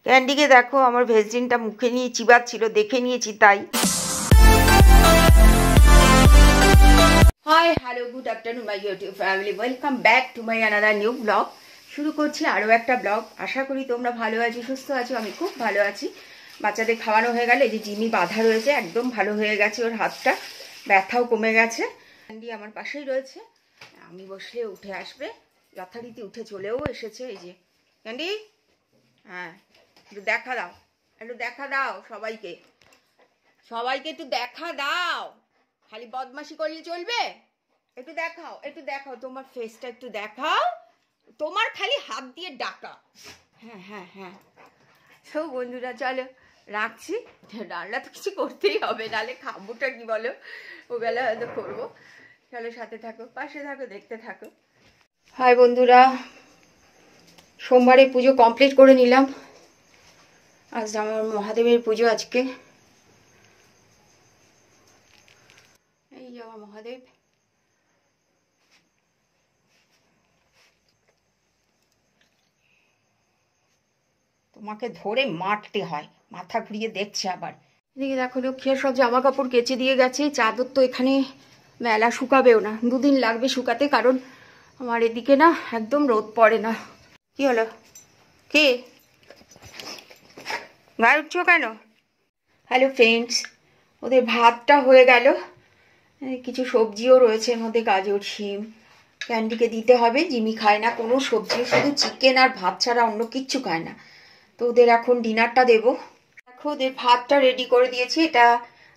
ক্যান্ডিকে দেখো আমার ভেজলিনটা মুখে নিয়ে চিবাচ্ছিল, দেখে নিয়েছি তাই। Hi hello good afternoon my YouTube family, welcome back to my another new blog. শুরু করছি আরও একটা ব্লগ। আশা করি তোমরা ভালো আছো, সুস্থ আছো। আমি খুব ভালো আছি। বাচ্চাদের খাওয়ানো হয়ে গেলে যে জিমি বাঁধা রয়েছে একদম ভালো হয়ে গেছে, ওর হাতটা ব্যথাও কমে গেছে। ক্যান্ডি আমার পাশেই রয়েছে, আমি বসলে উঠে আসবে, যথারীতি উঠে চলেও এসেছে। এই যে ক্যান্ডি, হ্যাঁ একটু দেখা দাও, একটু দেখা দাও সবাইকে, সবাইকে একটু দেখা দাও। খালি বদমাশি করলে চলবে? একটু দেখাও, একটু দেখাও, তোমার ফেসটা একটু দেখাও, তোমার খালি হাত দিয়ে ডাকা। হ্যাঁ হ্যাঁ হ্যাঁ। সব বন্ধুরা চলো রাখছি, রান্না তো কিছু করতেই হবে, নাহলে খাবোটা কি বলো, ওবেলা হয়তো করবো। চলো সাথে থাকো, পাশে থাকো, দেখতে থাকো। হাই বন্ধুরা, সোমবারে পুজো কমপ্লিট করে নিলাম। আজ আমার মহাদেবের পুজো আজকে। এই যে আমার মহাদেব। তোমাকে ধরে মারতে হয়, মাথা ঘুরিয়ে দেখছে আবার। এদিকে দেখো লক্ষ্মী সব জামা কাপড় কেচে দিয়ে গেছে। চাদর তো এখানে মেলা শুকাবেও না, দুদিন লাগবে শুকাতে, কারণ আমার এদিকে না একদম রোদ পড়ে না। কি হলো, কে গায়ে উঠছো কেন? হ্যালো ফ্রেন্ডস, ওদের ভাতটা হয়ে গেল, কিছু সবজিও রয়েছে এর মধ্যে, গাজর, শিম। ক্যান্ডিকে দিতে হবে, জিমি খায় না কোনো সবজি, শুধু চিকেন আর ভাত ছাড়া অন্য কিচ্ছু খায় না। তো ওদের এখন ডিনারটা দেব। দেখো ওদের ভাতটা রেডি করে দিয়েছি, এটা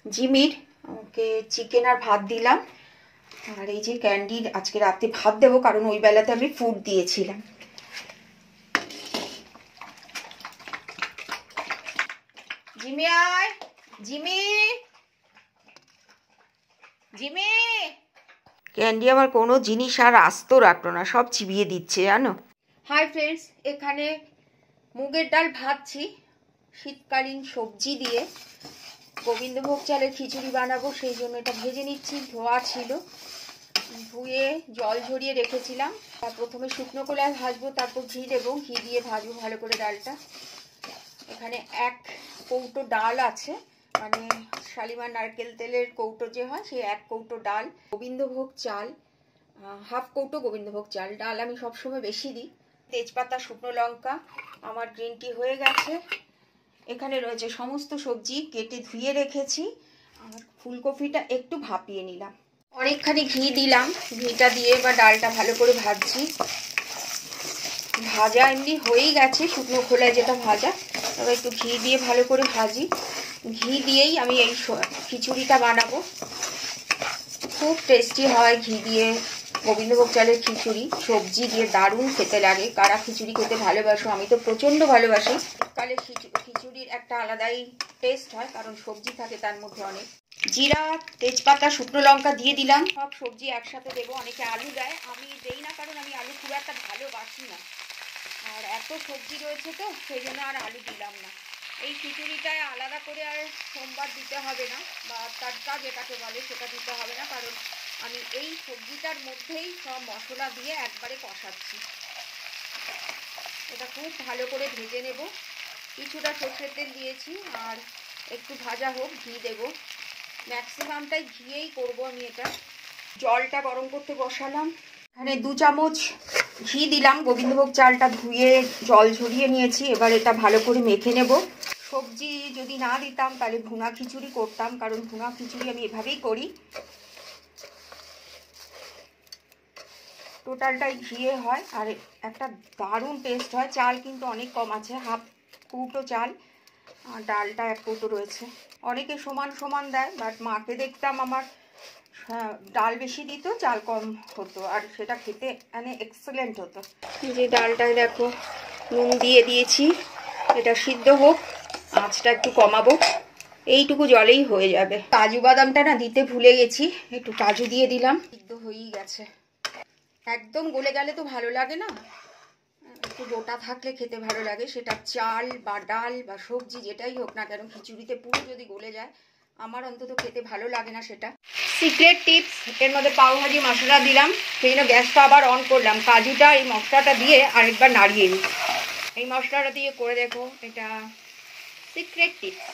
জিমির, ওকে চিকেন আর ভাত দিলাম। আর এই যে ক্যান্ডির আজকে রাতে ভাত দেবো, কারণ ওই বেলাতে আমি ফুড দিয়েছিলাম। জিমি আয়, জিমি, জিমি। ক্যান্ডি আমার কোনো জিনিস আর আস্ত রাখলো না, সব চিবিয়ে দিচ্ছে জানো। হাই ফ্রেন্ডস, এখানে মুগের ডাল ভাজছি শীতকালীন সবজি দিয়ে। গোবিন্দভোগ চালের খিচুড়ি বানাবো, সেই জন্য এটা ভেজে নিচ্ছি। ধোয়া ছিল, ধুয়ে জল ঝরিয়ে রেখেছিলাম। প্রথমে শুকনো কলায় ভাজবো, তারপর ঘি দেবো, ঘি দিয়ে ভাজবো ভালো করে ডালটা। এখানে 1 কৌটো ডাল আছে, মানে শালিমার নারকেল তেলের কৌটো যে হয়, সেই 1 কৌটো ডাল। গোবিন্দভোগ চাল 1/2 কৌটো গোবিন্দভোগ চাল। ডাল আমি সবসময় বেশি দিই। তেজপাতা, শুকনো লঙ্কা। আমার গ্রিন টি হয়ে গেছে। এখানে রয়েছে সমস্ত সবজি কেটে ধুয়ে রেখেছি। আর ফুলকপিটা একটু ভাপিয়ে নিলাম, অনেকখানি ঘি দিলাম। ঘিটা দিয়ে এবার ডালটা ভালো করে ভাজছি। ভাজা এমনি হয়েই গেছে, শুকনো খোলায় যেটা ভাজা, তবে একটু ঘি দিয়ে ভালো করে ভাজি। ঘি দিয়েই আমি এই খিচুড়িটা বানাবো। খুব টেস্টি হয় ঘি দিয়ে গোবিন্দভোগ চালের খিচুড়ি, সবজি দিয়ে দারুণ খেতে লাগে। কারা খিচুড়ি খেতে ভালোবাসো, আমি তো প্রচণ্ড ভালোবাসি। কালে খিচুড়ির একটা আলাদাই টেস্ট হয়, কারণ সবজি থাকে তার মধ্যে অনেক। জিরা, তেজপাতা, শুকনো লঙ্কা দিয়ে দিলাম। সব সবজি একসাথে দেবো। অনেকে আলু দেয়, আমি দেই না, কারণ আমি আলু খুব একটা ভালোবাসি না। আর এত সবজি রয়েছে তো সেই জন্য আর আলু দিলাম না। এই খিচুড়িটায় আলাদা করে আর সোমবার দিতে হবে না, বা তড়কা যেটাকে বলে সেটা দিতে হবে না, কারণ আমি এই সবজিটার মধ্যেই সব মশলা দিয়ে একবারে কষাচ্ছি। এটা খুব ভালো করে ভেজে নেব। কিছুটা সর্ষের তেল দিয়েছি, আর একটু ভাজা হোক, ঘি দেব। ম্যাক্সিমামটাই ঘিয়েই করব আমি এটা। জলটা গরম করতে বসালাম, এখানে 2 চামচ ঘি দিলাম। গোবিন্দভোগ চালটা ধুয়ে জল ঝরিয়ে নিয়েছি, এবার এটা ভালো করে মেখে নেব। সবজি যদি না দিতাম তাহলে ভুনা খিচুড়ি করতাম, কারণ ভুনা খিচুড়ি আমি এভাবেই করি। টোটালটাই ঘিয়ে হয়, আর একটা দারুণ টেস্ট হয়। চাল কিন্তু অনেক কম আছে, 1/2 কৌটো চাল, আর ডালটা 1 কৌটো রয়েছে। অনেকে সমান সমান দেয়, বাট মাকে দেখতাম আমার ডাল বেশি দিত, চাল কম হতো, আর সেটা খেতে মানে এক্সেলেন্ট হতো। যে ডালটায় দেখো নুন দিয়ে দিয়েছি, এটা সিদ্ধ হোক, আঁচটা একটু কমাবো। এইটুকু জলেই হয়ে যাবে। কাজু বাদামটা না দিতে ভুলে গেছি, একটু কাজু দিয়ে দিলাম। সিদ্ধ হয়েই গেছে। একদম গলে গেলে তো ভালো লাগে না, একটু গোটা থাকলে খেতে ভালো লাগে। সেটা চাল বা ডাল বা সবজি যেটাই হোক না কেন, খিচুড়িতে পুরো যদি গলে যায় আমার অন্তত খেতে ভালো লাগে না সেটা। সিক্রেট টিপস, এর মধ্যে পাওভাজি মশলা দিলাম, সেই জন্য গ্যাসটা আবার অন করলাম। কাজুটা এই মশলাটা দিয়ে আরেকবার নাড়িয়ে নিই। এই মশলাটা দিয়ে করে দেখো, এটা সিক্রেট টিপস।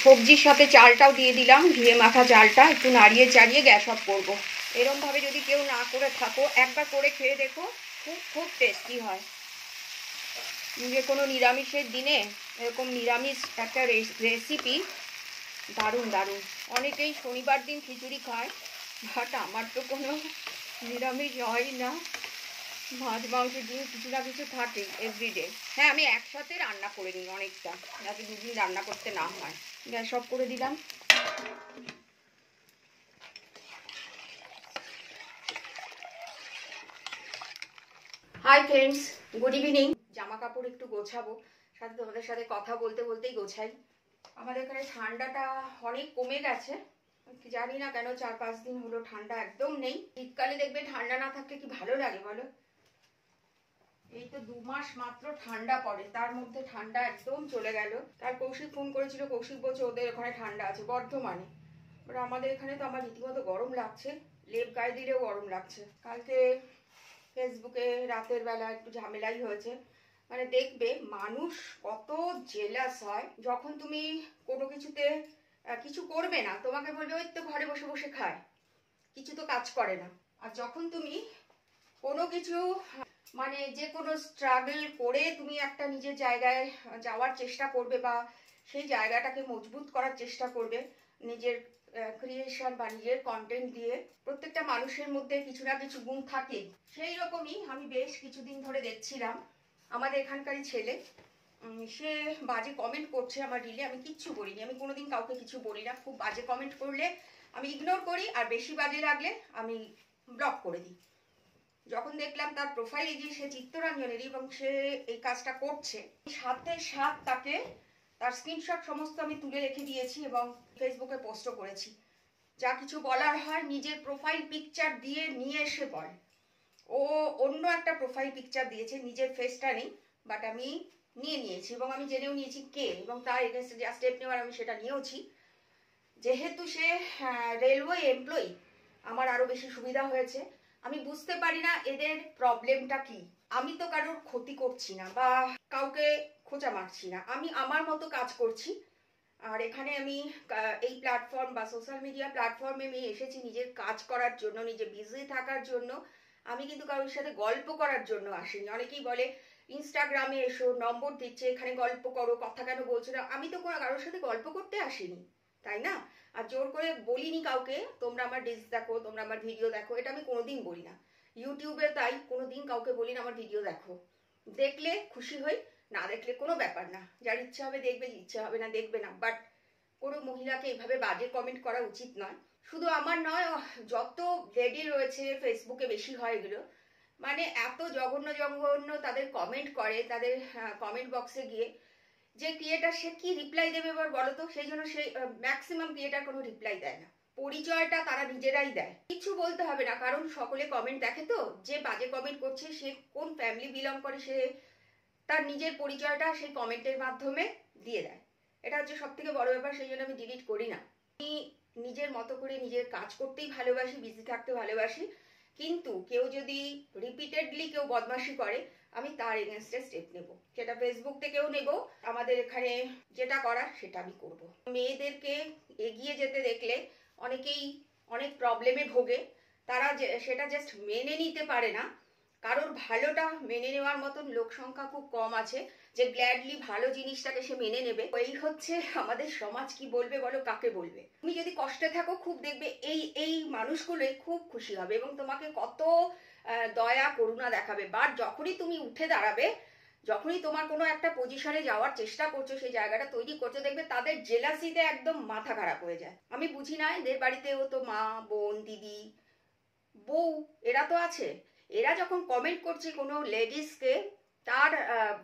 সবজির সাথে চালটাও দিয়ে দিলাম, ঘিয়ে মাখা চালটা একটু নাড়িয়ে চাড়িয়ে গ্যাস অফ করবো। এরমভাবে যদি কেউ না করে থাকো, একবার করে খেয়ে দেখো, খুব খুব টেস্টি হয়। যে কোনো নিরামিষের দিনে এরকম নিরামিষ একটা রেসিপি দারুণ দারুণ। অনেকেই শনিবার দিন খিচুড়ি খায়, বাট আমার তো কোনো নিরামিষ হয় না, মাছ মাংস দিয়ে কিছু না কিছু থাকে এভরিডে। হ্যাঁ, আমি একসাথে রান্না করে নিই অনেকটা, যাতে দুদিন রান্না করতে না হয়। গ্যাস অফ করে দিলাম। Hi friends, good evening. জামা কাপড় একটু গোছাবো, সাথে তোমাদের সাথে কথা বলতে বলতেই গোছাই। আমাদের এখানে ঠান্ডাটা অনেক কমে গেছে, জানি না কেন 4-5 দিন হলো ঠান্ডা একদম নেই। শীতকালে দেখবে ঠান্ডা না থাকলে কি ভালো লাগে বলো। এই তো 2 মাস মাত্র ঠান্ডা পড়ে, তার মধ্যে ঠান্ডা একদম চলে গেল। তার কৌশিক ফোন করেছিল, কৌশিক বলছে ওদের ওখানে ঠান্ডা আছে বর্ধমানে, বাট আমাদের এখানে তো আমার রীতিমতো গরম লাগছে, লেপ গায়ে দিলেও গরম লাগছে। কালকে ফেসবুকে রাতের বেলা একটু ঝামেলাই হয়েছে। মানে দেখবে মানুষ কত জেলাস হয়, যখন তুমি কোনো কিছুতে কিছু করবে না, তোমাকে বলবে ওই তো ঘরে বসে বসে খায়, কিছু তো কাজ করে না। আর যখন তুমি কোনো কিছু মানে যে কোনো স্ট্রাগল করে তুমি একটা নিজের জায়গায় যাওয়ার চেষ্টা করবে, বা সেই জায়গাটাকে মজবুত করার চেষ্টা করবে নিজের ক্রিয়েশন বা নিজের কন্টেন্ট দিয়ে, প্রত্যেকটা মানুষের মধ্যে কিছু না কিছু গুণ থাকে। সেই রকমই আমি বেশ কিছুদিন ধরে দেখছিলাম আমাদের এখানকারই ছেলে, সে বাজে কমেন্ট করছে আমার রিলে। আমি কিচ্ছু বলিনি, আমি কোনোদিন কাউকে কিছু বলি না। খুব বাজে কমেন্ট করলে আমি ইগনোর করি, আর বেশি বাজে লাগলে আমি ব্লক করে দিই। যখন দেখলাম তার প্রোফাইলে গিয়ে সে চিত্তরঞ্জনেরই এবং সে এই কাজটা করছে, সাথে সাথ তাকে তার স্ক্রিনশট সমস্ত আমি তুলে রেখে দিয়েছি এবং ফেসবুকে পোস্টও করেছি। যা কিছু বলার হয় নিজের প্রোফাইল পিকচার দিয়ে নিয়ে এসে বল। ও অন্য একটা প্রোফাইল পিকচার দিয়েছে, নিজের ফেসটা নেই, বাট আমি নিয়ে নিয়েছি এবং আমি জেনেও নিয়েছি কে, এবং তার এগেনস্টে যা স্টেপ নেওয়ার আমি সেটা নিয়েওছি। যেহেতু সে রেলওয়ে এমপ্লয়ি, আমার আরো বেশি সুবিধা হয়েছে। আমি বুঝতে পারি না এদের প্রবলেমটা কি। আমি তো কারোর ক্ষতি করছি না বা কাউকে খোঁচা মারছি না, আমি আমার মতো কাজ করছি। আর এখানে আমি এই প্ল্যাটফর্ম বা সোশ্যাল মিডিয়া প্ল্যাটফর্মে আমি এসেছি নিজের কাজ করার জন্য, নিজে বিজি থাকার জন্য। আমি কিন্তু কারোর সাথে গল্প করার জন্য আসিনি। অনেকেই বলে ইনস্টাগ্রামে এসো, নম্বর দিচ্ছে, এখানে গল্প করো, কথা কেন বলছো না। আমি তো কোনো কারোর সাথে গল্প করতে আসিনি, তাই না? আর জোর করে বলিনি কাউকে তোমরা আমার ডিস দেখো, তোমরা আমার ভিডিও দেখো, এটা আমি কোনোদিন বলি না। ইউটিউবে তাই কোনোদিন কাউকে বলি না আমার ভিডিও দেখো। দেখলে খুশি হই, না দেখলে কোনো ব্যাপার না, যার ইচ্ছা হবে দেখবে, ইচ্ছা হবে না দেখবে না। বাট কোনো মহিলাকে এইভাবে বাজে কমেন্ট করা উচিত নয়। শুধু আমার নয়, যত লেডি রয়েছে ফেসবুকে বেশি হয় এগুলো, মানে এত জঘন্য জঘন্য তাদের কমেন্ট করে, তাদের কমেন্ট বক্সে গিয়ে। যে ক্রিয়েটার সে কি রিপ্লাই দেবে এবার বলো তো? সেই জন্য সেই ম্যাক্সিমাম ক্রিয়েটার কোনো রিপ্লাই দেয় না, পরিচয়টা তারা নিজেরাই দেয়। কিছু বলতে হবে না, কারণ সকলে কমেন্ট দেখে তো। যে বাজে কমেন্ট করছে সে কোন ফ্যামিলি বিলং করে, সে তার নিজের পরিচয়টা সেই কমেন্টের মাধ্যমে দিয়ে দেয়। এটা হচ্ছে সব থেকে বড় ব্যাপার, সেই জন্য আমি ডিলিট করি না। আমি নিজের মতো করে নিজের কাজ করতেই ভালোবাসি, বিজি থাকতে ভালোবাসি। কিন্তু কেউ যদি রিপিটেডলি কেউ বদমাশি করে, আমি তার এগেনস্টে স্টেপ নেব। সেটা ফেসবুক থেকেও নেব, আমাদের এখানে যেটা করার সেটা আমি করব। মেয়েদেরকে এগিয়ে যেতে দেখলে অনেকেই অনেক প্রবলেমে ভোগে, তারা সেটা জাস্ট মেনে নিতে পারে না। কারোর ভালোটা মেনে নেওয়ার মতন লোক সংখ্যা খুব কম আছে, যে গ্ল্যাডলি ভালো জিনিসটাকে সে মেনে নেবে। এই হচ্ছে আমাদের সমাজ। কি বলবে বলো, কাকে বলবে? তুমি যদি কষ্টে থাকো, খুব দেখবে এই এই মানুষগুলোই খুব খুশি হবে এবং তোমাকে কত দয়া করুণা দেখাবে। বাট যখনই তুমি উঠে দাঁড়াবে, যখনই তোমার কোনো একটা পজিশনে যাওয়ার চেষ্টা করছো, সেই জায়গাটা তৈরি করছো, দেখবে তাদের জেলাসিতে একদম মাথা খারাপ হয়ে যায়। আমি বুঝি না, এদের বাড়িতেও তো মা, বোন, দিদি, বউ এরা তো আছে। এরা যখন কমেন্ট করছে কোনো লেডিসকে, তার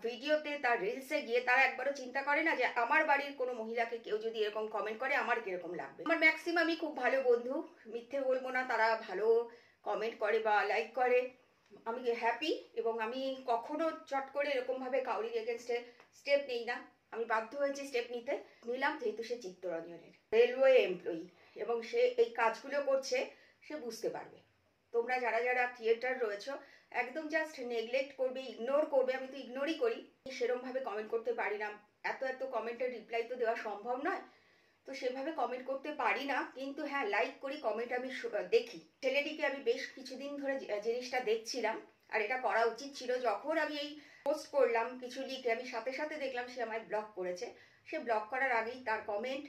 ভিডিওতে, তার রিলসে গিয়ে, তারা একবারও চিন্তা করে না যে আমার বাড়ির কোনো মহিলাকে কেউ যদি এরকম কমেন্ট করে আমার কিরকম লাগবে। আমার ম্যাক্সিমামই খুব ভালো বন্ধু, মিথ্যে বলবো না, তারা ভালো কমেন্ট করে বা লাইক করে, আমি হ্যাপি। এবং আমি কখনো চট করে এরকমভাবে কাউরির এগেনস্টে স্টেপ নেই না। আমি বাধ্য হয়েছি স্টেপ নিলাম যেহেতু সে চিত্তরঞ্জনের রেলওয়ে এমপ্লয়ি এবং সে এই কাজগুলো করছে, সে বুঝতে পারবে। তোমরা যারা যারা ক্রিয়েটার রয়েছো, একদম জাস্ট নেগলেক্ট করবে, ইগনোর করবে। আমি তো ইগনোরই করি, সেরমভাবে কমেন্ট করতে পারি না। এত কমেন্টের রিপ্লাই তো দেওয়া সম্ভব নয়, তো সেভাবে কমেন্ট করতে পারি না। কিন্তু হ্যাঁ, লাইক করি, কমেন্ট আমি দেখি। ছেলেটিকে আমি বেশ কিছুদিন ধরে জিনিসটা দেখছিলাম, আর এটা করা উচিত ছিল। যখন আমি এই পোস্ট করলাম কিছু লিখে, আমি সাথে সাথে দেখলাম সে আমায় ব্লক করেছে। সে ব্লক করার আগেই তার কমেন্ট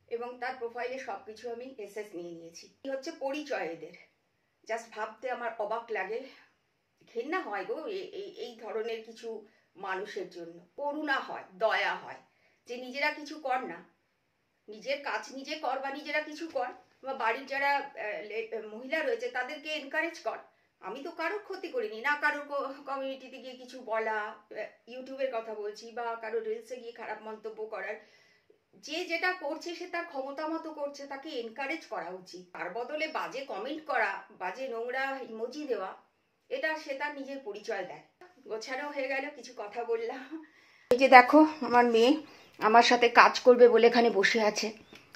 এবং তার প্রোফাইলে সবকিছু আমি এসএস নিয়ে নিয়েছি। এই হচ্ছে পরিচয় এদের। জাস্ট ভাবতে আমার অবাক লাগে, ঘেন্না হয় গো এই ধরনের কিছু মানুষের জন্য। করুণা হয়, দয়া হয় যে নিজেরা কিছু কর না, নিজের কাজ নিজে কর, বা নিজেরা কিছু কর, বা বাড়ির যারা মহিলা রয়েছে তাদেরকে এনকারেজ কর। আমি তো কারোর ক্ষতি করিনি না, কারোর কমিউনিটিতে গিয়ে কিছু বলা, ইউটিউবের কথা বলছি, বা কারোর রিলসে গিয়ে খারাপ মন্তব্য করার। যে যেটা করছে সে তার ক্ষমতা মতো করছে, তাকে এনকারেজ করা উচিত। তার বদলে বাজে কমেন্ট করা, বাজে নোংরা ইমোজি দেওয়া, এটা সে তার নিজের পরিচয় দেয়। গোছানো হয়ে গেল, কিছু কথা বললাম। এই যে দেখো, আমার মেয়ে আমার সাথে কাজ করবে বলে এখানে বসে আছে।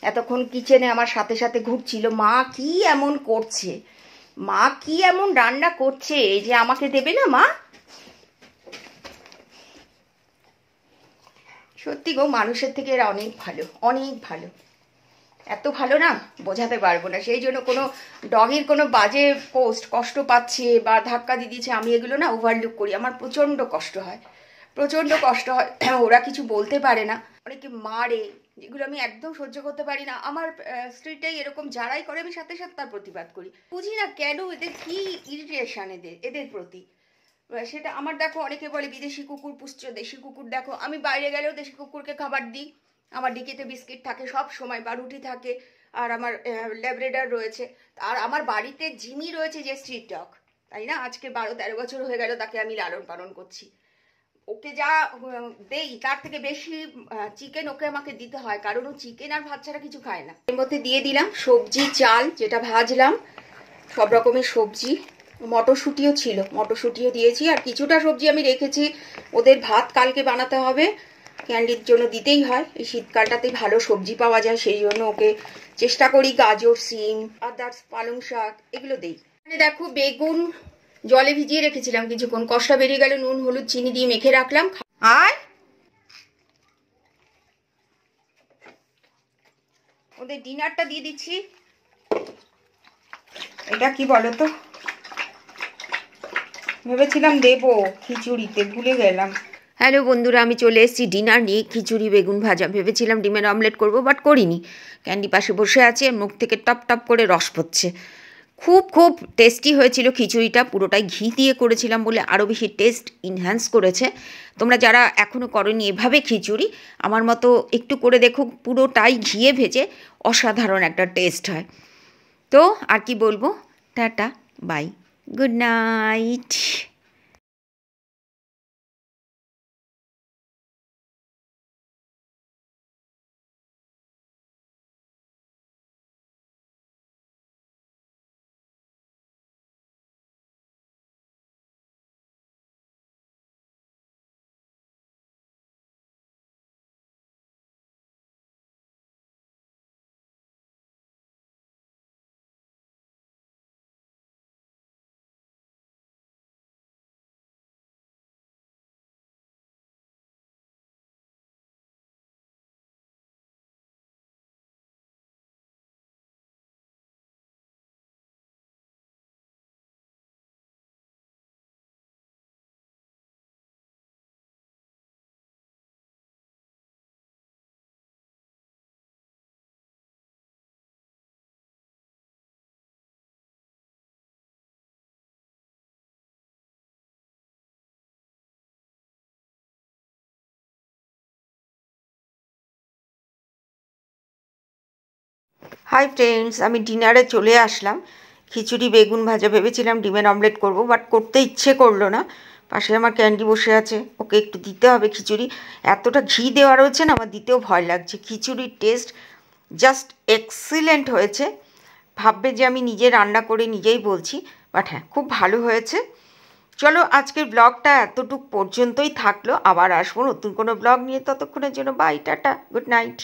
এতক্ষণ কিচেনে আমার সাথে সাথে ঘুরছিল। মা কি এমন করছে, মা কি এমন রান্না করছে যে আমাকে দেবে না মা? সত্যি গো, মানুষের থেকে এরা অনেক ভালো, অনেক ভালো। এত ভালো না, বোঝাতে পারবো না। সেই জন্য কোনো ডগের কোনো বাজে পোস্ট কষ্ট পাচ্ছে বা ধাক্কা দিয়ে দিচ্ছে, আমি এগুলো না ওভারলুক করি। আমার প্রচণ্ড কষ্ট হয়, প্রচণ্ড কষ্ট হয়। ওরা কিছু বলতে পারে না, অনেকে মারে, যেগুলো আমি একদম সহ্য করতে পারি না। আমার স্ট্রিটেই এরকম যারাই করে, আমি সাথে সাথে তার প্রতিবাদ করি। বুঝি না কেন এদের কি ইরিটেশন এদের প্রতি। সেটা আমার, দেখো অনেকে বলে বিদেশি কুকুর পুষছো, দেশি কুকুর। দেখো আমি বাইরে গেলেও দেশি কুকুরকে খাবার দিই। আমার ডিকিতে বিস্কিট থাকে সব সময়, বা রুটি থাকে। আর আমার ল্যাব্রেডার রয়েছে। আর আমার বাড়িতে জিমি রয়েছে, যে স্ট্রিট ডগ, তাই না? আজকে 12-13 বছর হয়ে গেল তাকে আমি লালন পালন করছি। ওকে যা দেই তার থেকে বেশি চিকেন ওকে আমাকে দিতে হয়, কারণ ও চিকেন আর ভাত ছাড়া কিছু খায় না। এর মধ্যে দিয়ে দিলাম সবজি, চাল যেটা ভাজলাম, সব রকমের সবজি, মটরশুঁটিও ছিল, মটরশুঁটিও দিয়েছি। আর কিছুটা সবজি আমি রেখেছি, ওদের ভাত কালকে বানাতে হবে, ক্যান্ডির জন্য দিতেই হয়। এই শীতকালটাতেই ভালো সবজি পাওয়া যায়, সেই জন্য ওকে চেষ্টা করি গাজর, সিম, আদার্স, পালং শাক এগুলো দেই। মানে দেখো, বেগুন জলে ভিজিয়ে রেখেছিলাম কিছুক্ষণ, কষটা বেরিয়ে গেল, নুন হলুদ চিনি দিয়ে মেখে রাখলাম। আর ওদের ডিনারটা দিয়ে দিচ্ছি। এটা কি বলো তো, ভেবেছিলাম দেবো খিচুড়িতে, ভুলে গেলাম। হ্যালো বন্ধুরা, আমি চলে এসেছি ডিনার নিয়ে। খিচুড়ি, বেগুন ভাজা, ভেবেছিলাম ডিমের অমলেট করব, বাট করিনি। ক্যান্ডি পাশে বসে আছে, মুখ থেকে টপ টপ করে রস পড়ছে। খুব খুব টেস্টি হয়েছিল খিচুড়িটা, পুরোটাই ঘি দিয়ে করেছিলাম বলে আরও বেশি টেস্ট ইনহ্যান্স করেছে। তোমরা যারা এখনও করোনি এভাবে খিচুড়ি, আমার মতো একটু করে দেখো, পুরোটাই ঘিয়ে ভেজে অসাধারণ একটা টেস্ট হয়। তো আর কি বলবো, tata, bye, good night. Hi friends, আমি ডিনারে চলে আসলাম। খিচুড়ি, বেগুন ভাজা, ভেবেছিলাম ডিমের অমলেট করব, বাট করতে ইচ্ছে করলো না। পাশে আমার ক্যান্ডি বসে আছে, ওকে একটু দিতে হবে খিচুড়ি। এতটা ঘি দেওয়া রয়েছে না, আমার দিতেও ভয় লাগছে। খিচুড়ির টেস্ট জাস্ট এক্সিলেন্ট হয়েছে। ভাববে যে আমি নিজে রান্না করে নিজেই বলছি, বাট হ্যাঁ, খুব ভালো হয়েছে। চলো, আজকের ব্লগটা এতটুকু পর্যন্তই থাকলো। আবার আসবো নতুন কোনো ব্লগ নিয়ে, ততক্ষণের জন্য বাই, টাটা, গুড নাইট।